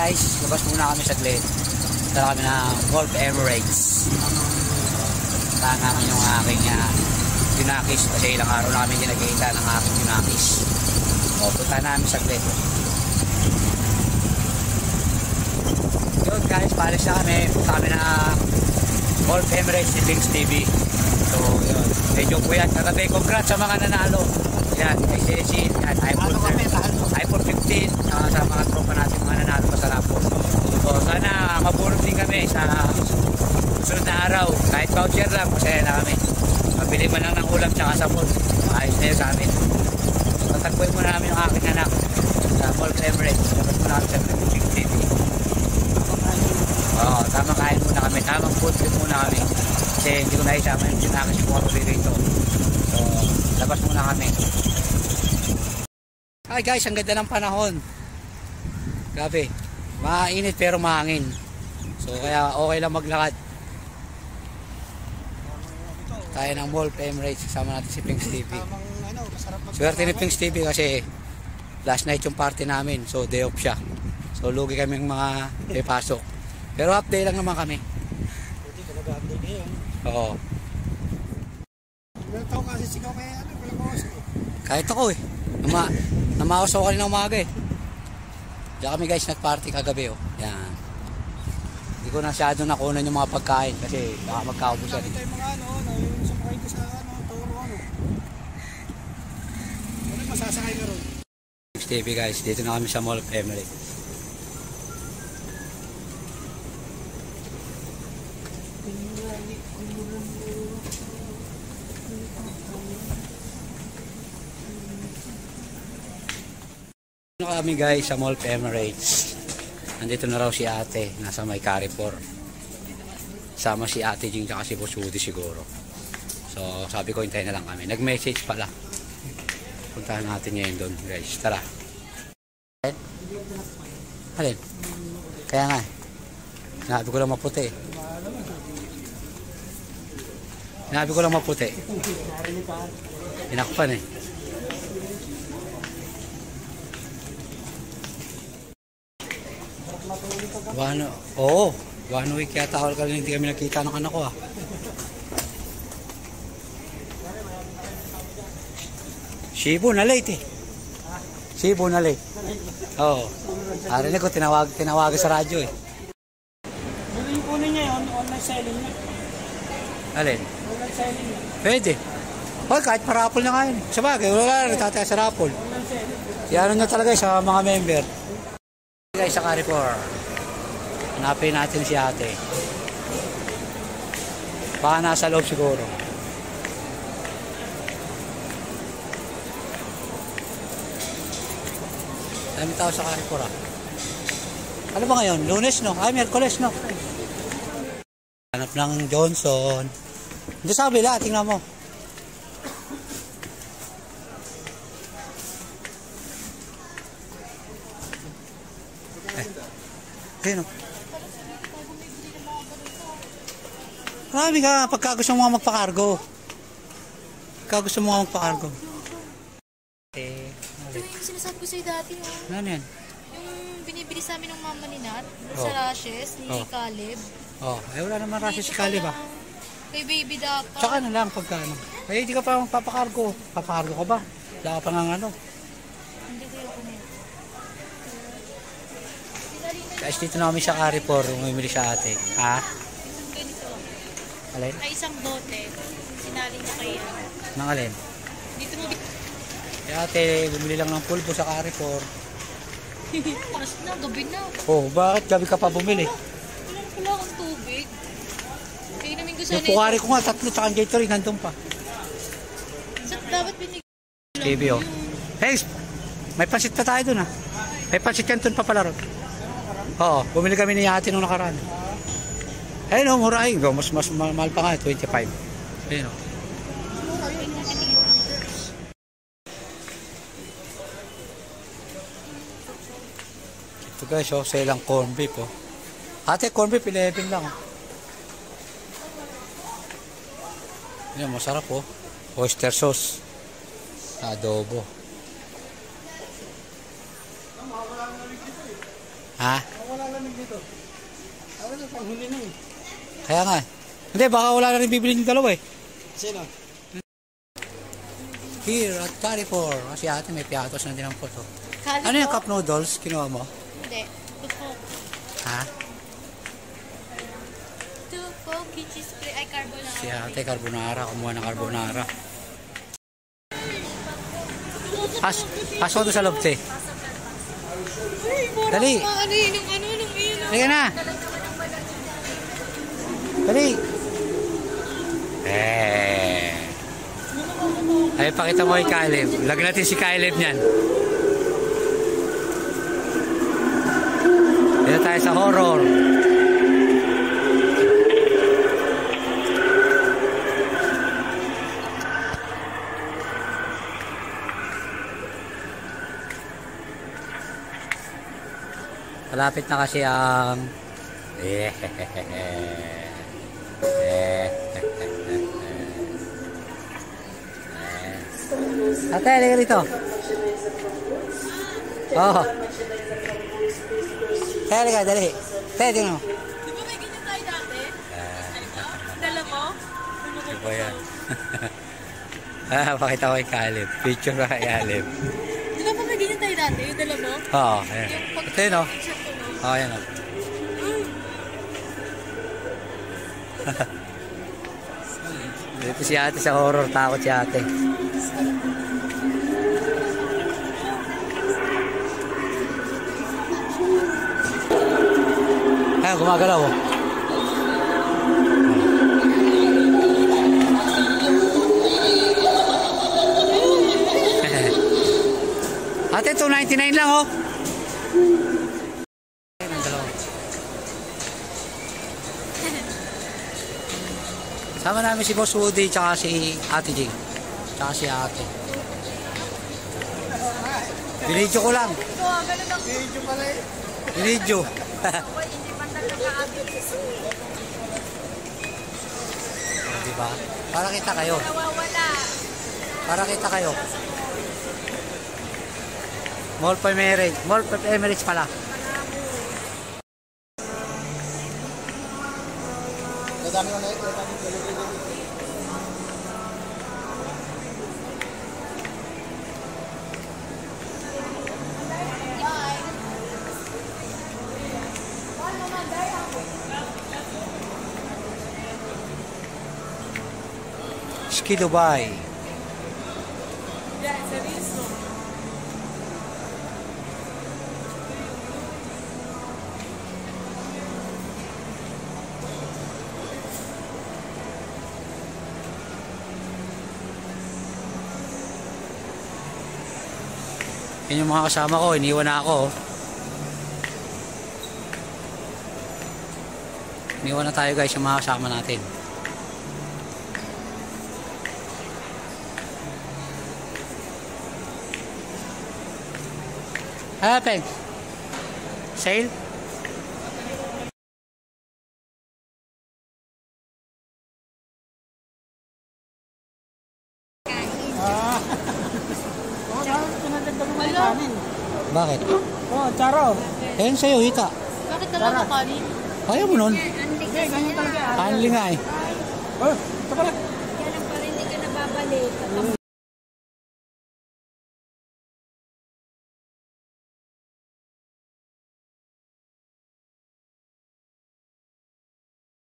guys, labas muna kami saglit. Tara kami ng Gulf Emirates. Saan namin yung aking Junakis. Kasi ilang araw na kami ginagita ng aking Junakis. O, punta namin saglit. Yun guys, palis na kami. Punta kami na Gulf Emirates ni Things TV. So yun, medyo po yan. Kagabi, congrats sa mga nanalo. Yan, ICC, yan, iPhone 15 sa mga tropa natin mga nanalo pa sa rapor. So sana mabulong din kami sa sunod na araw. Kahit voucher lang, masaya na kami. Mabili man lang ng ulam tsaka sa mall. Ayos na yun sa amin. Tatagpuin muna namin yung aking anak sa Gulf Emirates. Dapat muna kami sa Things TV. Oo, tamang kain muna kami. Tamang food trip muna kami. Kasi hindi ko naisama yung Junakis yung mga rito. So, labas muna kami. Hi guys, ang ganda ng panahon. Grabe. Mainit pero mahangin. So, kaya okay lang maglakad. Tayo ng Gulf Emirates. Kasama natin si Pinks TV. Swerte ni Pinks TV kasi last night yung party namin. So, day off siya. So, lugi kaming mga may pasok. Pero half day lang naman kami. Pwede talaga half day ngayon. Oo. Ilang taong kasi sigaw kaya walang bawas ko. Kahit ako eh. Namaos ako kanina umaga eh. Diyan kami guys nagparty kagabi oh. Yan. Hindi ko nasyado nakunan yung mga pagkain kasi baka magkaubusan. Nakita yung mga yung sumakay ko sa toro Ano masasakay na ron? TV guys, dito na kami sa Mall of Emirates. Kami guys sa Mall of Emirates. Nandito na raw si ate, nasa may Carrefour. Sama si ate Jing at si Boss Woody siguro. So sabi ko hintayin na lang kami. Nag-message pala. Puntahan natin ngayon doon guys. Tara. Alin? Kaya nga eh. Sinabi ko lang maputi. Sinabi ko lang maputi. Pinakpan eh. Oo, 1 week kaya tawal ka rin hindi kami nakita ng anak ko ah. Shibu na late eh. Shibu na late. Oo. Arinig ko tinawag sa radyo eh. Ano yung kunin niya yun? Online selling niya? Alin? Online selling niya? Pwede. Hoy, kahit parapol na nga yun. Sabagay, wala na tataya sa rapol. Online selling? Yan na talaga sa mga member. Guys, sa Carrefour. Hanapin natin si ate. Baka nasa loob siguro. Dami tao sa Carrefour ah. Ano ba ngayon? Lunes no? Ay, Miyerkules no? Hanap ng Johnson. Hindi sa kabila, tingnan mo. Ayun o. Marami ka pagka gusto mo magpakargo. Pagka gusto mo magpakargo. Ito yung sinasabi ko sa'yo dati oh. Ano yan? Yung binibili sa amin ng mama ni Nat, sa rashes, ni Caleb. Oh, ay wala naman rashes si Caleb ah. Kay baby dapat. Tsaka na lang pagka ano. Ay hindi ka pa magpapakargo. Papakargo ka ba? Wala ka pa nga ano. Hindi ko yung nito. Guys, dito na kami sa Carrefour. Umimili sa ate. Ha? Ganito. Alin? Ay isang bote. Sinali niya kay ano. Nang alin? Dito mo. Kaya ate, bumili lang ng pulbo sa Carrefour. Oras na, gabi na. Oh, bakit gabi ka pa bumili? Wala akong tubig. Kaya namin ko sana Yung pukari ko nga, 3 tsaka ang Gatorade, nandun pa. Dapat binigyan. TV oh. Hey, may pansit pa tayo dun ah. May pansit canton pa pala ron. Oo, bumili kami ni ate nung nakaraan. Ayun oh, mura ay. Mas mahal pa nga, 25. Ayun oh. Ito guys oh, sale ang corn beef oh. Ate, corn beef 11 lang oh. Yan, masarap oh. Oyster sauce. Adobo. Ha? Wala lamig dito. Ano na, panghuli na eh. Kaya nga. Hindi, baka wala na rin bibili yung dalawa eh. Sino? Here at Carrefour. Kasi ate may piatos na din ang puto. Kali Ano yung po? cup noodles? Kinuha mo? Hindi. Tupok. Ha? Tupok, cheese spray, ay carbonara. Si ate carbonara. Kumuha ng carbonara. Pasok doon sa loob, te. Dali. Ano yun? Anong yun? Halika na. Dali. Ay, pakita mo kay Caleb. Lag natin si Caleb niyan. Dito tayo sa horror. Malapit na kasi ang Ate, halika rito. Oh. Halika, dali. Te, tingnan mo. Di ba may ganyan tayo dati? Dala mo? Ano ba yan? Pakita ko kay Caleb. Picture ka kay Caleb. Di ba may ganyan tayo dati? Yung dala mo? Oo, ayan. Ito yun, oh. Oo, ayan, oh. Dito si ate sa horror. Takot si ate. Ayan, gumagalaw, oh. Ate, 299 lang, oh. Sama namin si Boss Woody tsaka si Ate Jing. Tsaka si Ate. Binidyo ko lang. Video pala eh. Binidyo. Diba? Para kita kayo. Para kita kayo. Mall of Emirates. Mall of Emirates pala. Dadami ko na ito. Dadami ko na ito. Ski Dubai. Yan yung mga kasama ko, iniwan na ako. Iniwan na tayo guys yung mga kasama natin. Happen. Sale? Pinagdagdag mo yung kanin. Bakit? Oh, charo. Ayun sa'yo, hita. Bakit dala mo kanin? Ayaw mo nun. Hindi, ganyan talaga. Hanli nga eh. Oh, ito pala. Kaya lang pala hindi ka nababalik.